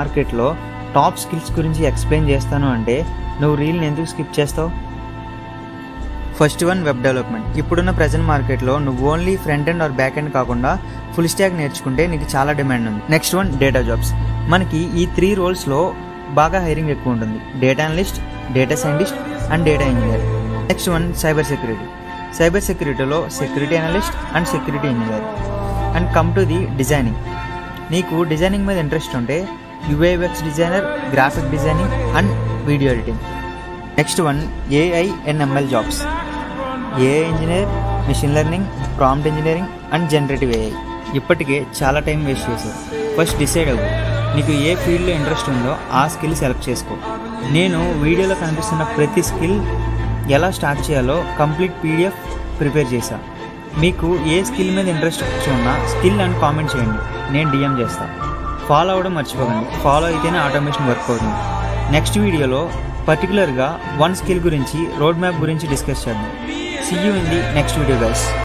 మార్కెట్లో top skills గురించి explain చేస్తాను అంటే నువ్వు రీల్ని ఎందుకు స్కిప్ చేస్తావు? First one, web development. ఇప్పుడున్న ప్రెజెంట్ మార్కెట్లో నువ్వు only front end or back end కాకుండా ఫుల్ స్టాక్ నేర్చుకుంటే నీకు చాలా డిమాండ్ ఉంది. Next one, data jobs. మనకి ఈ 3 రోల్స్లో బాగా హైరింగ్ ఎక్కువ ఉంటుంది: data analyst, data scientist and data engineer. Next one, cyber security. సైబర్ సెక్యూరిటీలో security analyst and security engineer. And come to the designing. నీకు డిజైనింగ్ మీద ఇంట్రెస్ట్ ఉంటే UX designer, graphic designing and video editing. Next one, AI and ML jobs. AI engineer, machine learning, prompt engineering and generative AI. ఇప్పటికే చాలా time waste చేశావు. First decide అవ్వు, నీకు ఏ ఫీల్డ్లో interest ఉందో ఆ స్కిల్ సెలెక్ట్ చేసుకో. నేను వీడియోలో కనిపిస్తున్న ప్రతి స్కిల్ ఎలా స్టార్ట్ చేయాలో కంప్లీట్ PDF ప్రిపేర్ చేశా. మీకు ఏ స్కిల్ మీద ఇంట్రెస్ట్ ఉన్నా స్కిల్ అని కామెంట్ చేయండి, నేను DM చేస్తాను. ఫాలో అవ్వడం మర్చిపోకండి, ఫాలో అయితేనే ఆటోమేషన్ వర్క్ అవుతుంది. నెక్స్ట్ వీడియోలో పర్టికులర్గా 1 స్కిల్ గురించి, రోడ్ మ్యాప్ గురించి డిస్కస్ చేద్దాం. See you in the next video guys.